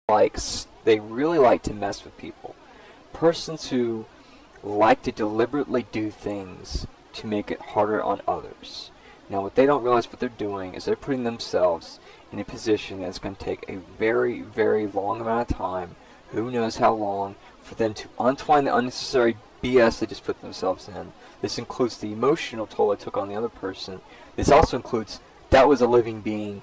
they really like to mess with people. Persons who like to deliberately do things to make it harder on others. Now, what they don't realize what they're doing is they're putting themselves in a position that's going to take a very, very long amount of time, who knows how long, for them to untwine the unnecessary BS they just put themselves in. This includes the emotional toll they took on the other person. This also includes, that was a living being,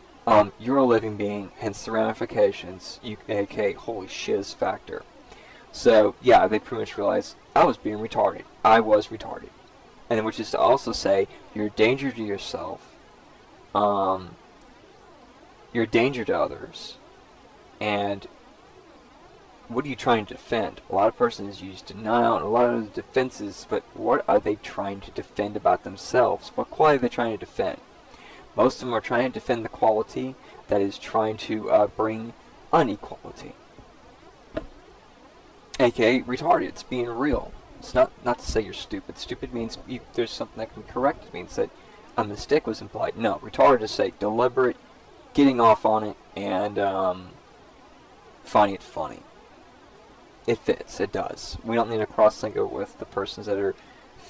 you're a living being, hence the ramifications, aka holy shiz factor. So, yeah, they pretty much realized, I was being retarded. I was retarded. And which is to also say, you're a danger to yourself, you're a danger to others, and what are you trying to defend? A lot of persons use denial and a lot of defenses, but what are they trying to defend about themselves? What quality are they trying to defend? Most of them are trying to defend the quality that is trying to bring inequality. AKA retarded. It's being real. It's not to say you're stupid. Stupid means there's something that can be corrected. It means that a mistake was implied. No, retarded is say deliberate, getting off on it, and finding it funny. It fits. It does. We don't need to cross-link it with the persons that are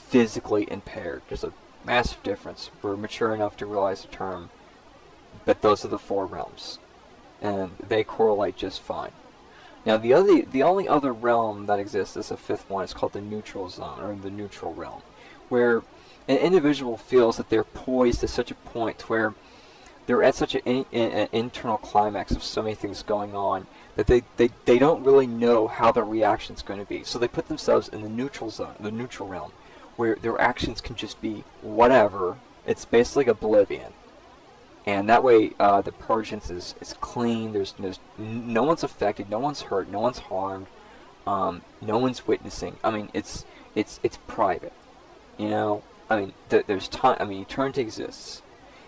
physically impaired. There's a massive difference. We're mature enough to realize the term, but those are the four realms, and they correlate just fine. Now, the only other realm that exists is a fifth one. It's called the neutral zone, or the neutral realm, where an individual feels that they're poised to such a point where they're at such an internal climax of so many things going on that they don't really know how their reaction's going to be. So they put themselves in the neutral zone, the neutral realm, where their actions can just be whatever. It's basically oblivion. And that way, the purgence is clean. There's no one's affected, no one's hurt, no one's harmed, no one's witnessing. I mean, it's private. You know, I mean, there's time. I mean, eternity exists.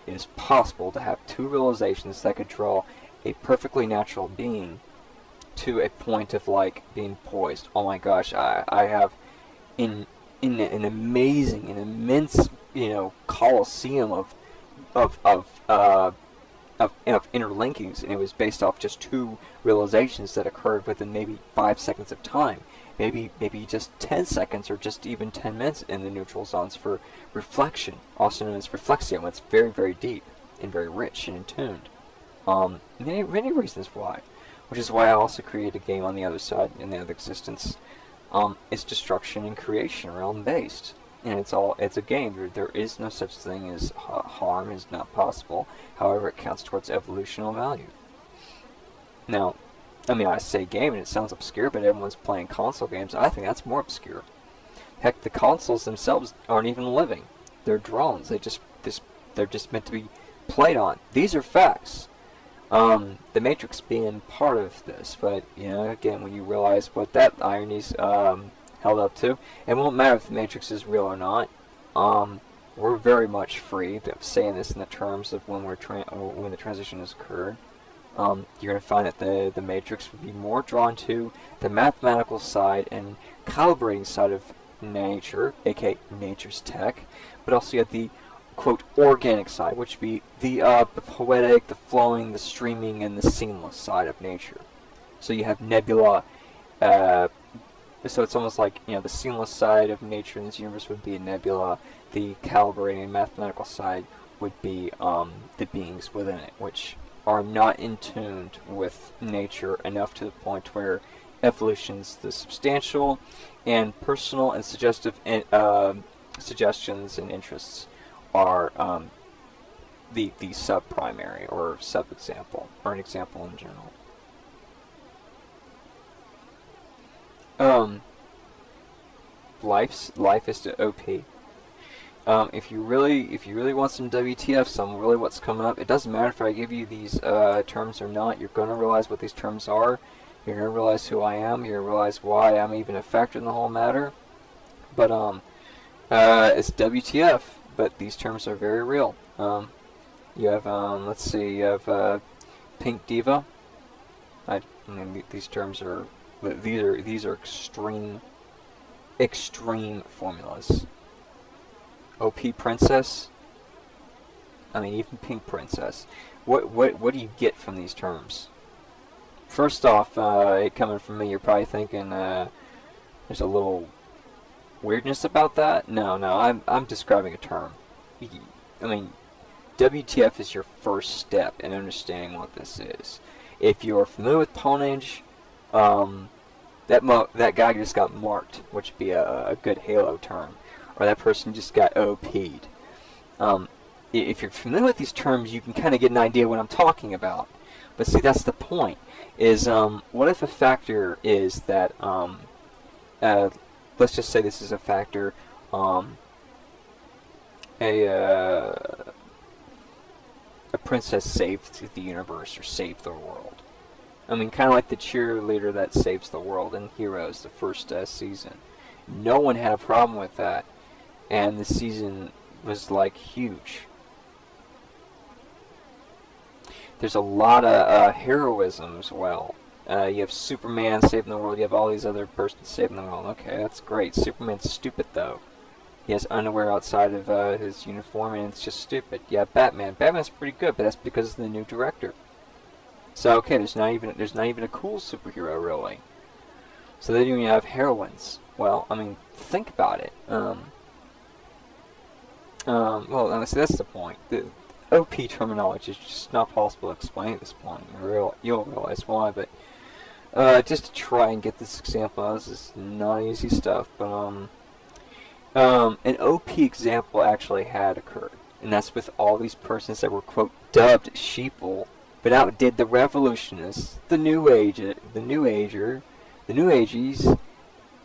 It is possible to have two realizations that could draw a perfectly natural being to a point of like being poised. Oh my gosh, I have in an amazing, an immense, you know, coliseum of interlinkings, and it was based off just two realizations that occurred within maybe 5 seconds of time, maybe just 10 seconds or just even 10 minutes in the neutral zones for reflection, also known as reflexio. It's very, very deep and very rich and attuned. Many reasons why, which is why I also created a game on the other side, in the other existence. It's destruction and creation realm based. And it's a game. There is no such thing as harm is not possible. However, it counts towards evolutional value. Now, I mean, I say game and it sounds obscure, but everyone's playing console games. I think that's more obscure. Heck, the consoles themselves aren't even living. They're drones. They're just meant to be played on. These are facts. The Matrix being part of this, but you know, again, when you realize what that irony's held up to, it won't matter if the Matrix is real or not. We're very much free of saying this in the terms of when when the transition has occurred. You're going to find that the Matrix would be more drawn to the mathematical side and calibrating side of nature, aka nature's tech, but also you have the quote organic side, which would be the poetic, the flowing, the streaming, and the seamless side of nature. So you have nebula. So it's almost like, you know, the seamless side of nature in this universe would be a nebula. The calibrating and mathematical side would be the beings within it, which are not in tune with nature enough to the point where evolution's the substantial and personal and suggestive suggestions and interests are the sub-primary or sub-example, or an example in general. Life is to OP. If you really want some WTF, some really what's coming up, it doesn't matter if I give you these terms or not. You're going to realize what these terms are. You're going to realize who I am. You're going to realize why I'm even a factor in the whole matter. But it's WTF. But these terms are very real. You have let's see. You have Pink Diva. I mean, these terms are these are extreme formulas. OP Princess. I mean, even Pink Princess. What do you get from these terms? First off, coming from me, you're probably thinking there's a little weirdness about that. No, I'm describing a term. I mean, WTF is your first step in understanding what this is. If you're familiar with pawnage, that guy just got marked, which would be a good Halo term, or that person just got OP'd. If you're familiar with these terms, you can kind of get an idea what I'm talking about. But see, that's the point. Is what if a factor is that let's just say this is a factor, a princess saved the universe or saved the world. I mean, kind of like the cheerleader that saves the world in Heroes, the first season. No one had a problem with that, and the season was like huge. There's a lot of heroism as well. You have Superman saving the world, you have all these other persons saving the world. Okay, that's great. Superman's stupid though. He has underwear outside of his uniform, and it's just stupid. Yeah, Batman. Batman's pretty good, but that's because of the new director. So okay, there's not even a cool superhero really. So then you have heroines. Well, I mean, think about it. Well, honestly, that's the point. The OP terminology is just not possible to explain at this point. You'll realize why, but just to try and get this example out, this is not easy stuff, but an OP example actually had occurred, and that's with all these persons that were, quote, dubbed sheeple, but outdid the revolutionists, the New Ages,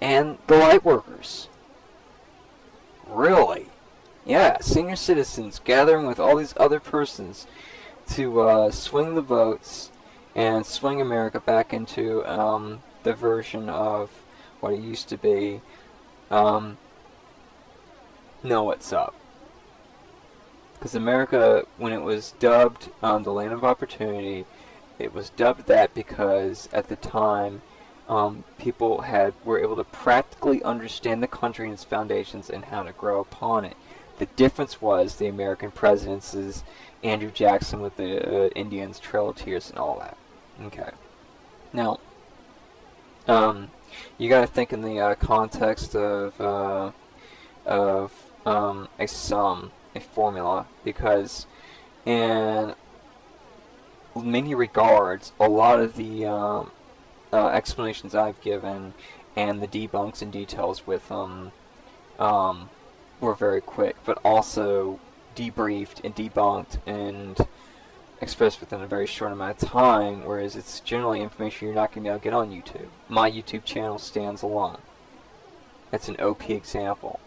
and the Lightworkers. Really? Yeah, senior citizens gathering with all these other persons to swing the votes and swing America back into the version of what it used to be. Know what's up. Because America, when it was dubbed the Land of Opportunity, it was dubbed that because at the time people were able to practically understand the country and its foundations and how to grow upon it. The difference was the American presidents is Andrew Jackson with the Indians, Trail of Tears, and all that. Okay. Now, you got to think in the context of a sum, a formula, because in many regards, a lot of the explanations I've given and the debunks and details with were very quick, but also debriefed and debunked and expressed within a very short amount of time, whereas it's generally information you're not going to be able to get on YouTube. My YouTube channel stands alone. That's an OP example.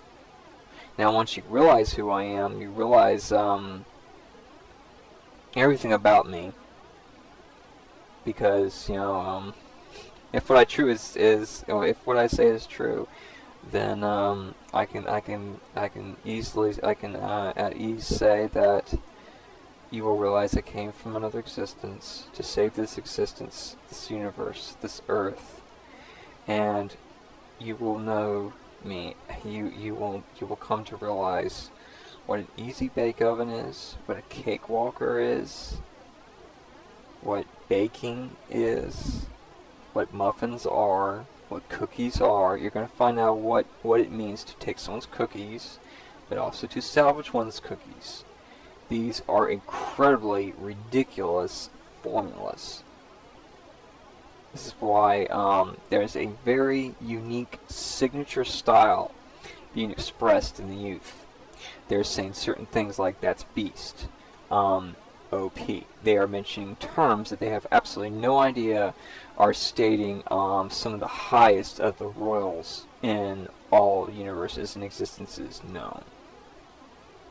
Now, once you realize who I am, you realize everything about me, because if what I if what I say is true, then I can at ease say that you will realize I came from another existence to save this existence, this universe, this earth, and you will know me. You will come to realize what an easy bake oven is, what a cakewalker is, what baking is, what muffins are, what cookies are. You're going to find out what it means to take someone's cookies, but also to salvage one's cookies. These are incredibly ridiculous formulas. This is why there's a very unique signature style being expressed in the youth. They're saying certain things like that's beast, OP. They are mentioning terms that they have absolutely no idea are stating some of the highest of the royals in all universes and existences known,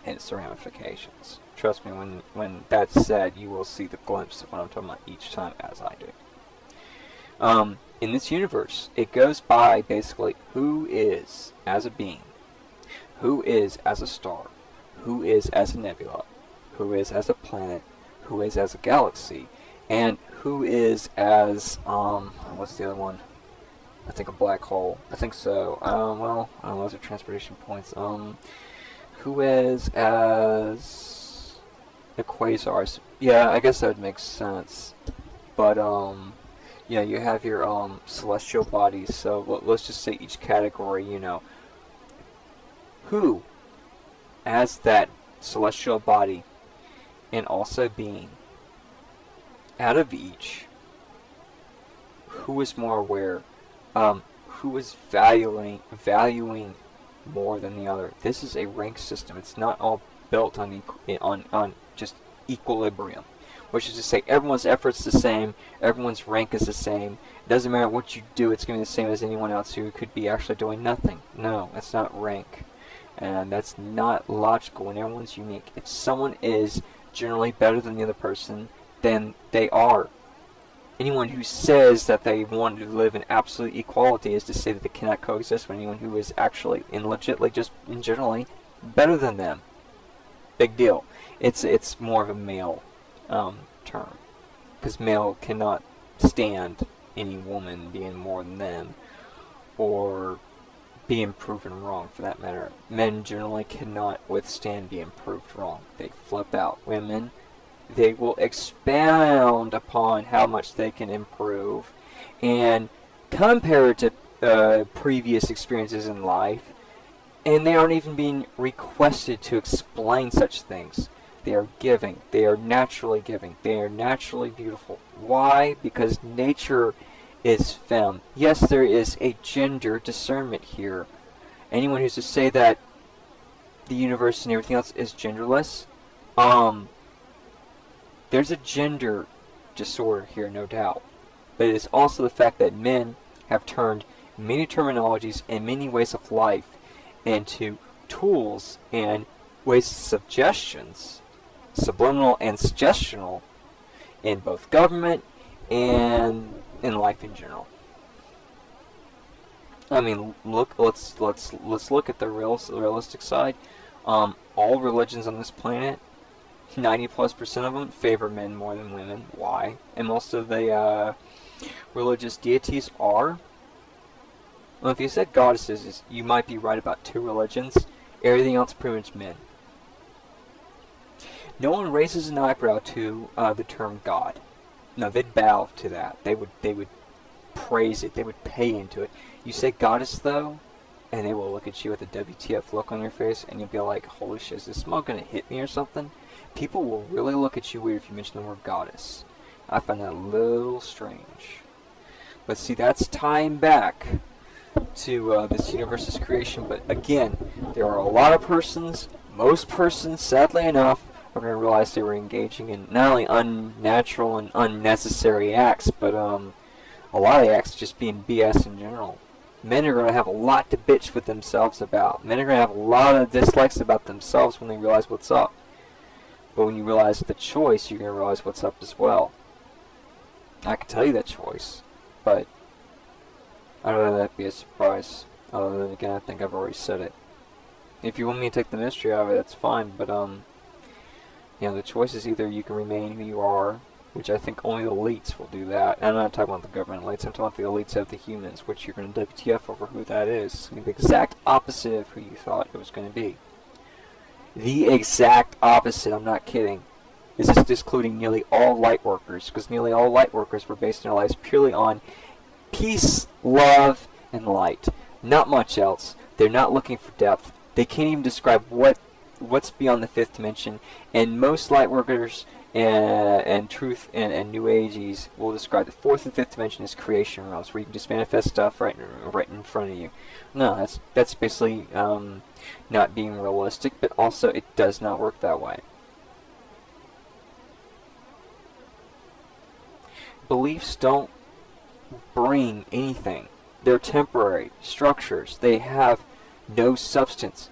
and its ramifications. Trust me, when that's said, you will see the glimpse of what I'm talking about each time, as I do. In this universe, it goes by basically who is as a being, who is as a star, who is as a nebula, who is as a planet, who is as a galaxy, and who is as, what's the other one? I think a black hole. I think so. Well, I don't know, those are transportation points. Who is as a quasars? Yeah, I guess that would make sense. But, Yeah, you have your celestial bodies. So let's just say each category, who as that celestial body and also being, out of each, who is more aware, who is valuing more than the other. This is a rank system. It's not all built on just equilibrium, which is to say everyone's effort's the same, everyone's rank is the same. It doesn't matter what you do, it's going to be the same as anyone else who could be actually doing nothing. No, that's not rank. And that's not logical, and everyone's unique. If someone is generally better than the other person, then they are. Anyone who says that they want to live in absolute equality is to say that they cannot coexist with anyone who is actually and legitimately just in generally better than them. Big deal. It's more of a male term, because male cannot stand any woman being more than them or being proven wrong, for that matter. Men generally cannot withstand being proved wrong. They flip out. Women, they will expound upon how much they can improve and compare it to previous experiences in life, and they aren't even being requested to explain such things. They are giving. They are naturally giving. They are naturally beautiful. Why? Because nature is femme. Yes, there is a gender discernment here. Anyone who's to say that the universe and everything else is genderless, there's a gender disorder here, no doubt. But it is also the fact that men have turned many terminologies and many ways of life into tools and ways of suggestions, subliminal and suggestional, in both government and in life in general. I mean, let's look at the realistic side. All religions on this planet, 90+% of them favor men more than women. Why? And most of the religious deities are. Well, if you said goddesses, you might be right about 2 religions. Everything else pretty much men. No one raises an eyebrow to the term God. No, they'd bow to that. They would praise it. They would pay into it. You say goddess, though, and they will look at you with a WTF look on your face, and you'll be like, holy shit, is this smoke going to hit me or something? People will really look at you weird if you mention the word goddess. I find that a little strange. But see, that's tying back to this universe's creation. But again, there are a lot of persons, most persons, sadly enough, are going to realize they were engaging in not only unnatural and unnecessary acts, but a lot of acts just being BS in general. Men are going to have a lot to bitch with themselves about. Men are going to have a lot of dislikes about themselves when they realize what's up. But when you realize the choice, you're going to realize what's up as well. I can tell you that choice, but I don't know that be a surprise. Other than, again, I think I've already said it. If you want me to take the mystery out of it, that's fine, but the choice is either you can remain who you are, which I think only the elites will do that. And I'm not talking about the government elites, I'm talking about the elites of the humans, which you're going to WTF over who that is. It's going to be the exact opposite of who you thought it was going to be. The exact opposite, I'm not kidding. This is excluding nearly all light workers, because nearly all light workers were based their lives purely on peace, love, and light. Not much else. They're not looking for depth. They can't even describe what's beyond the 5th dimension, and most light workers and truth and New Ages will describe the 4th and 5th dimension as creation realms, where you can just manifest stuff right in front of you. No, that's basically not being realistic, but also it does not work that way. Beliefs don't bring anything. They're temporary structures. They have no substance.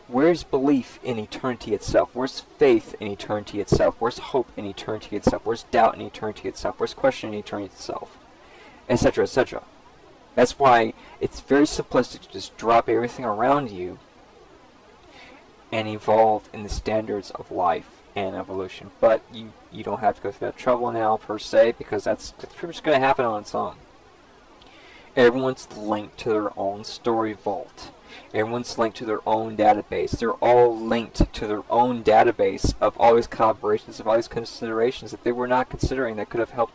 Where's belief in eternity itself? Where's faith in eternity itself? Where's hope in eternity itself? Where's doubt in eternity itself? Where's question in eternity itself? Etc., etc. That's why it's very simplistic to just drop everything around you and evolve in the standards of life and evolution. But you don't have to go through that trouble now, per se, because that's pretty much going to happen on its own. Everyone's linked to their own story vault. Everyone's linked to their own database. They're all linked to their own database of all these collaborations, of all these considerations that they were not considering that could have helped them